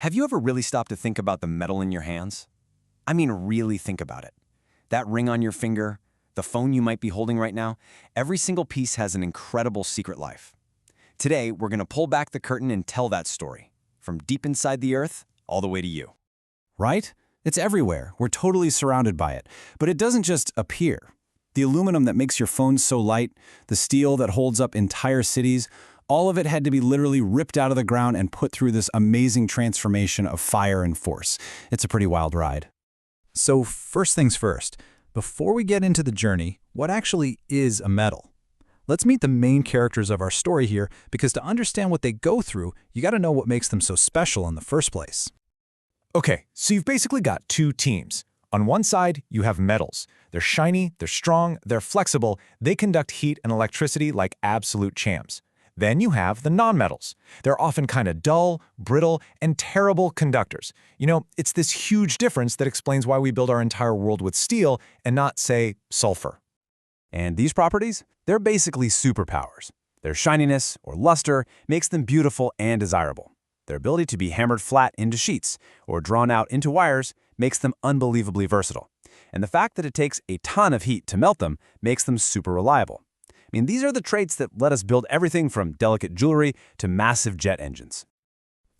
Have you ever really stopped to think about the metal in your hands? I mean, really think about it. That ring on your finger, the phone you might be holding right now, every single piece has an incredible secret life. Today, we're going to pull back the curtain and tell that story, from deep inside the earth all the way to you. Right? It's everywhere. We're totally surrounded by it. But it doesn't just appear. The aluminum that makes your phone so light, the steel that holds up entire cities, all of it had to be literally ripped out of the ground and put through this amazing transformation of fire and force. It's a pretty wild ride. So first things first, before we get into the journey, what actually is a metal? Let's meet the main characters of our story here, because to understand what they go through, you got to know what makes them so special in the first place. Okay, so you've basically got two teams. On one side, you have metals. They're shiny, they're strong, they're flexible, they conduct heat and electricity like absolute champs. Then you have the nonmetals. They're often kind of dull, brittle, and terrible conductors. You know, it's this huge difference that explains why we build our entire world with steel and not, say, sulfur. And these properties? They're basically superpowers. Their shininess or luster makes them beautiful and desirable. Their ability to be hammered flat into sheets or drawn out into wires makes them unbelievably versatile. And the fact that it takes a ton of heat to melt them makes them super reliable. I mean, these are the traits that let us build everything from delicate jewelry to massive jet engines.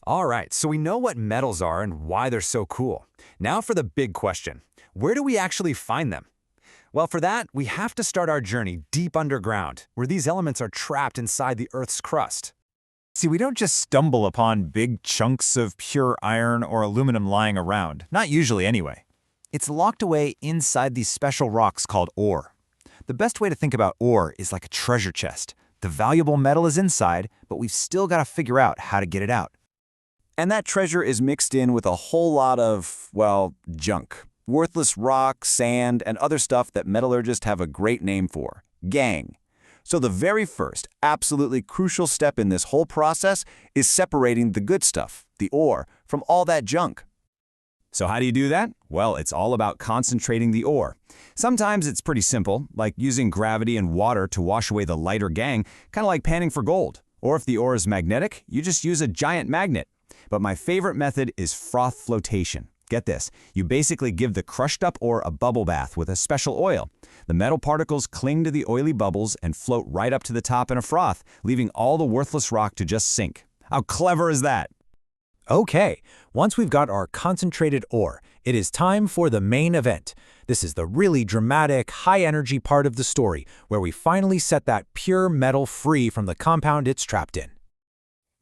All right, so we know what metals are and why they're so cool. Now for the big question. Where do we actually find them? Well, for that, we have to start our journey deep underground, where these elements are trapped inside the Earth's crust. See, we don't just stumble upon big chunks of pure iron or aluminum lying around, not usually anyway. It's locked away inside these special rocks called ore. The best way to think about ore is like a treasure chest. The valuable metal is inside, but we've still got to figure out how to get it out. And that treasure is mixed in with a whole lot of, well, junk. Worthless rock, sand, and other stuff that metallurgists have a great name for, gang. So the very first, absolutely crucial step in this whole process is separating the good stuff, the ore, from all that junk. So how do you do that? Well, it's all about concentrating the ore. Sometimes it's pretty simple, like using gravity and water to wash away the lighter gang, kind of like panning for gold. Or if the ore is magnetic, you just use a giant magnet. But my favorite method is froth flotation. Get this, you basically give the crushed up ore a bubble bath with a special oil. The metal particles cling to the oily bubbles and float right up to the top in a froth, leaving all the worthless rock to just sink. How clever is that? Okay, once we've got our concentrated ore, it is time for the main event. This is the really dramatic, high-energy part of the story, where we finally set that pure metal free from the compound it's trapped in.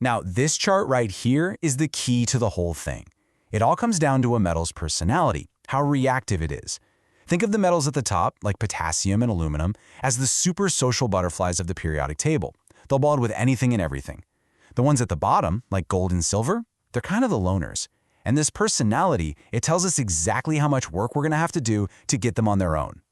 Now, this chart right here is the key to the whole thing. It all comes down to a metal's personality, how reactive it is. Think of the metals at the top, like potassium and aluminum, as the super social butterflies of the periodic table. They'll bond with anything and everything. The ones at the bottom, like gold and silver, they're kind of the loners. And this personality, it tells us exactly how much work we're going to have to do to get them on their own.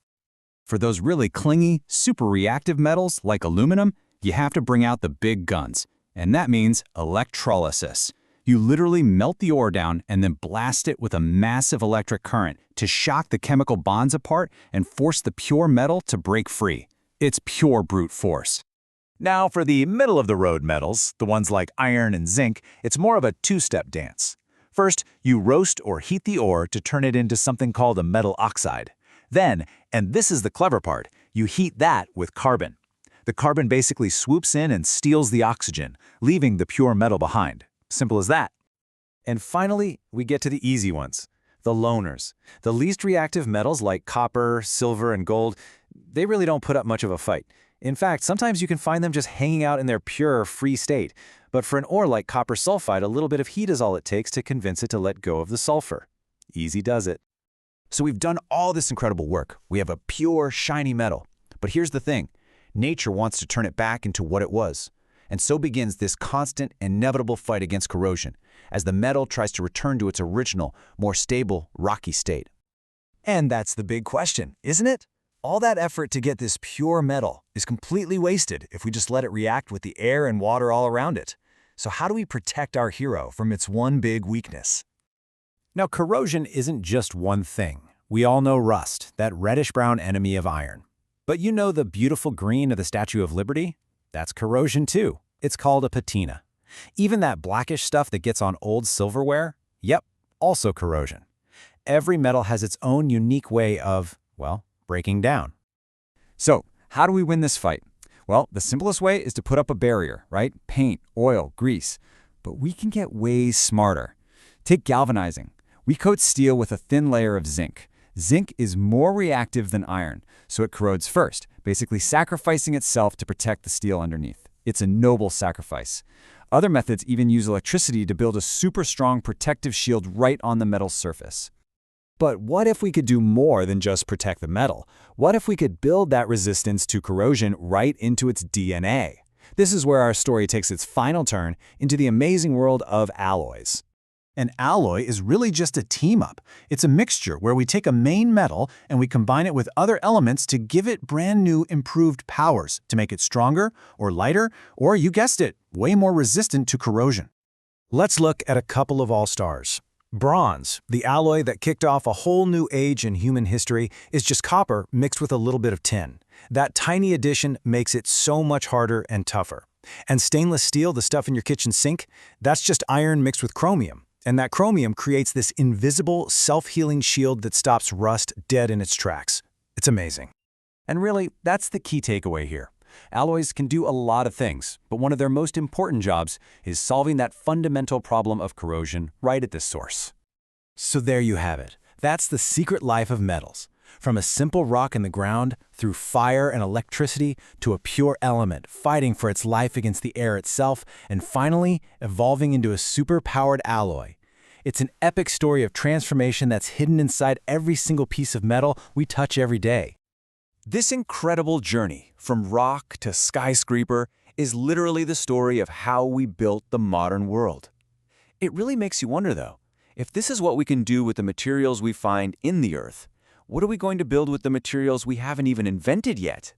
For those really clingy, super reactive metals, like aluminum, you have to bring out the big guns. And that means electrolysis. You literally melt the ore down and then blast it with a massive electric current to shock the chemical bonds apart and force the pure metal to break free. It's pure brute force. Now for the middle-of-the-road metals, the ones like iron and zinc, it's more of a two-step dance. First, you roast or heat the ore to turn it into something called a metal oxide. Then, and this is the clever part, you heat that with carbon. The carbon basically swoops in and steals the oxygen, leaving the pure metal behind. Simple as that. And finally, we get to the easy ones, the loners. The least reactive metals like copper, silver, and gold, they really don't put up much of a fight. In fact, sometimes you can find them just hanging out in their pure, free state. But for an ore like copper sulfide, a little bit of heat is all it takes to convince it to let go of the sulfur. Easy does it. So we've done all this incredible work. We have a pure, shiny metal. But here's the thing. Nature wants to turn it back into what it was. And so begins this constant, inevitable fight against corrosion, as the metal tries to return to its original, more stable, rocky state. And that's the big question, isn't it? All that effort to get this pure metal is completely wasted if we just let it react with the air and water all around it. So how do we protect our hero from its one big weakness? Now, corrosion isn't just one thing. We all know rust, that reddish-brown enemy of iron. But you know the beautiful green of the Statue of Liberty? That's corrosion too. It's called a patina. Even that blackish stuff that gets on old silverware? Yep, also corrosion. Every metal has its own unique way of, well, breaking down. So, how do we win this fight? Well, the simplest way is to put up a barrier, right? Paint, oil, grease. But we can get way smarter. Take galvanizing. We coat steel with a thin layer of zinc. Zinc is more reactive than iron, so it corrodes first, basically sacrificing itself to protect the steel underneath. It's a noble sacrifice. Other methods even use electricity to build a super strong protective shield right on the metal surface. But what if we could do more than just protect the metal? What if we could build that resistance to corrosion right into its DNA? This is where our story takes its final turn into the amazing world of alloys. An alloy is really just a team-up. It's a mixture where we take a main metal and we combine it with other elements to give it brand new improved powers to make it stronger or lighter or, you guessed it, way more resistant to corrosion. Let's look at a couple of all-stars. Bronze, the alloy that kicked off a whole new age in human history, is just copper mixed with a little bit of tin. That tiny addition makes it so much harder and tougher. And stainless steel, the stuff in your kitchen sink, that's just iron mixed with chromium. And that chromium creates this invisible, self-healing shield that stops rust dead in its tracks. It's amazing. And really, that's the key takeaway here. Alloys can do a lot of things, but one of their most important jobs is solving that fundamental problem of corrosion right at the source. So there you have it. That's the secret life of metals. From a simple rock in the ground, through fire and electricity, to a pure element fighting for its life against the air itself, and finally evolving into a super-powered alloy. It's an epic story of transformation that's hidden inside every single piece of metal we touch every day. This incredible journey from rock to skyscraper is literally the story of how we built the modern world. It really makes you wonder, though, if this is what we can do with the materials we find in the Earth, what are we going to build with the materials we haven't even invented yet?